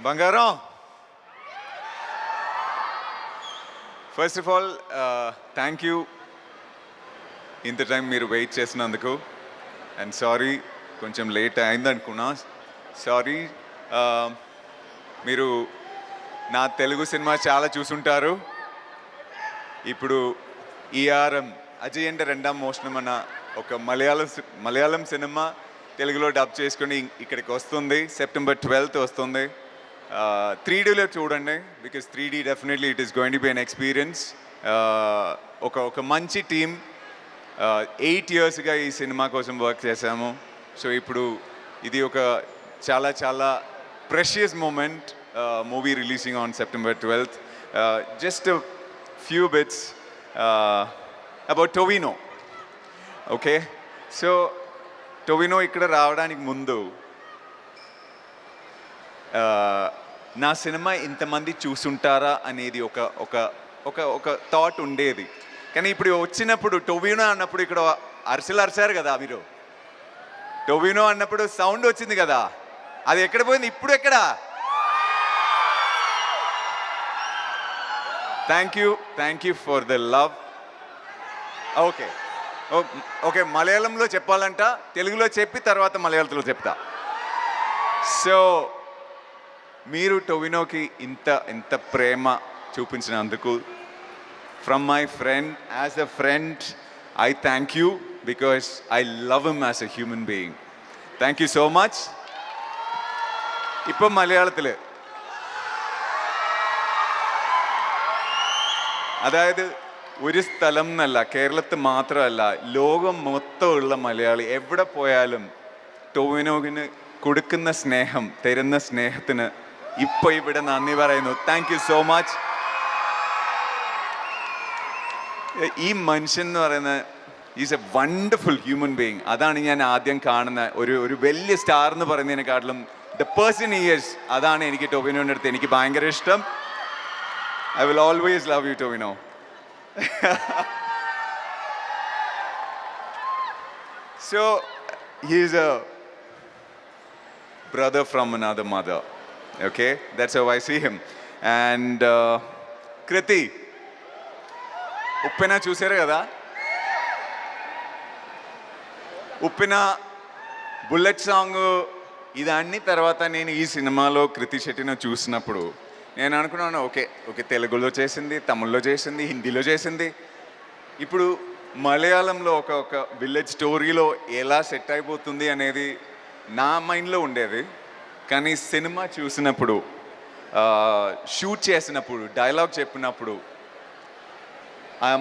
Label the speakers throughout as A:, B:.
A: బంగారం first of all thank you ఇంత time మీరు వెయిట్ చేసినందుకు అండ్ సారీ కొంచెం లేట్ అయిందనుకున్నా సారీ మీరు నా తెలుగు సినిమా చాలా చూసుంటారు ఇప్పుడు ఈఆర్ఎం అజయ్ అంటే రెండాం మోషణం అన్న ఒక మలయాళం సినిమా తెలుగులో డబ్ చేసుకుని ఇక్కడికి వస్తుంది September 12th వస్తుంది 3Dలో చూడండి because 3D definitely it is going to be an experience ఒక మంచి టీం 8 yearsగా ఈ సినిమా కోసం వర్క్ చేశాము సో ఇప్పుడు ఇది ఒక చాలా చాలా precious moment movie releasing on September 12th just few bits about Tovino. Okay, so Tovino ఇక్కడ రావడానికి ముందు నా సినిమా ఇంతమంది చూసుంటారా అనేది ఒక ఒక ఒక ఒక థాట్ ఉండేది కానీ ఇప్పుడు వచ్చినప్పుడు టొవినో అన్నప్పుడు ఇక్కడ అరిచారు కదా మీరు టొవినో అన్నప్పుడు సౌండ్ వచ్చింది కదా అది ఎక్కడ పోయింది ఇప్పుడు ఎక్కడ thank you for the love okay okay మలయాళంలో చెప్పాలంట తెలుగులో చెప్పి తర్వాత మలయాళంలో చెప్తా సో మీరు టొవినోకి ఇంత ప్రేమ చూపించినందుకు from my friend as a friend I thank you because I love him as a human being thank you so much ഇപ്പം മലയാളത്തിൽ അതായത് ഒരു സ്ഥലം എന്നല്ല കേരളത്തിൽ മാത്രമല്ല ലോകം മൊത്തമുള്ള മലയാളി എവിടെ പോയാലും ടൊവിനോവിന് കൊടുക്കുന്ന സ്നേഹം തരുന്ന സ്നേഹത്തിന് ഇപ്പോൾ ഇവിടെ നന്ദി പറയുന്നു താങ്ക് യു സോ മച്ച് ഈ മനുഷ്യൻ എന്ന് പറയുന്ന is A wonderful human being അതാണ് ഞാൻ ആദ്യം കാണുന്ന ഒരു വലിയ സ്റ്റാർ എന്ന് പറയുന്നതിനെക്കാട്ടിലും ദ പേഴ്സൺ ഹി ഈസ് അതാണ് എനിക്ക് ടൊവിനോയുടെ അടുത്ത് എനിക്ക് ഭയങ്കര ഇഷ്ടം I will always love you, Tovino. So, he is a brother from another mother. Okay? That's how I see him. And Kriti, Uppina చూసారు కదా ఉప్పిన బుల్లెట్ సాంగ్ ఇదన్నీ తర్వాత నేను ఈ సినిమాలో కృతి శెట్టిని చూసినప్పుడు నేను అనుకున్నాను ఓకే తెలుగులో చేసింది తమిళ్లో చేసింది హిందీలో చేసింది ఇప్పుడు మలయాళంలో ఒక విలేజ్ స్టోరీలో ఎలా సెట్ అయిపోతుంది అనేది నా మైండ్లో ఉండేది కానీ సినిమా చూసినప్పుడు షూట్ చేసినప్పుడు డైలాగ్ చెప్పినప్పుడు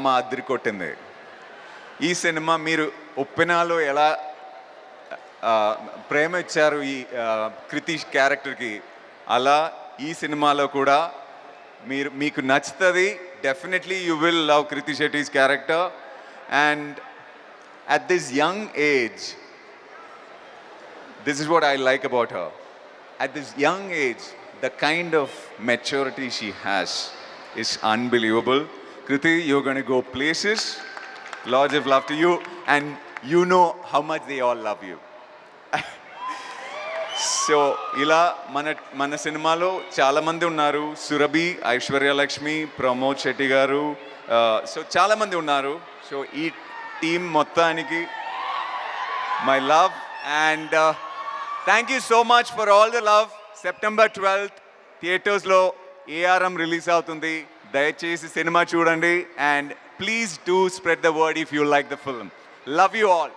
A: మా అద్దరి కొట్టింది ఈ సినిమా మీరు ఉప్పెనాలో ఎలా ప్రేమ ఇచ్చారు ఈ కృతి క్యారెక్టర్కి అలా ఈ సినిమాలో కూడా మీకు నచ్చుతుంది definitely you will love Kriti Shetty's character and at this young age this is what I like about her at this young age the kind of maturity she has is unbelievable Kriti you're going to go places lots of love to you and you know how much they all love you so ఇలా మన సినిమాలో చాలామంది ఉన్నారు సురభి ఐశ్వర్యలక్ష్మి ప్రమోద్ శెట్టి గారు so చాలామంది ఉన్నారు so ఈ team మొత్తానికి my love and thank you so much for all the love September 12th థియేటర్స్లో ఏఆర్ఎం రిలీజ్ అవుతుంది దయచేసి సినిమా చూడండి and please do spread the word if you like the film love you all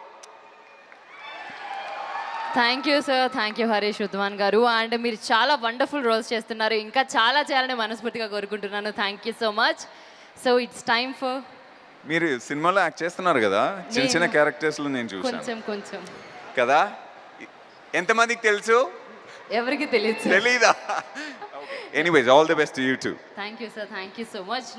B: thank you sir thank you Harish Udvan గారు and మీరు చాలా wonderful roles చేస్తున్నారు ఇంకా చాలా చేయాలని మనస్ఫూర్తిగా కోరుకుంటున్నాను thank you so much so it's time for
A: మీరు సినిమాలో యాక్ట్ చేస్తున్నారు కదా చిన్న క్యారెక్టర్స్లో నేను చూసాను
B: కొంచెం
A: కదా ఎంతమందికి తెలుసు
B: ఎవరికి తెలియదు
A: తెలీదా anyways all the best to you two
B: thank you sir thank you so much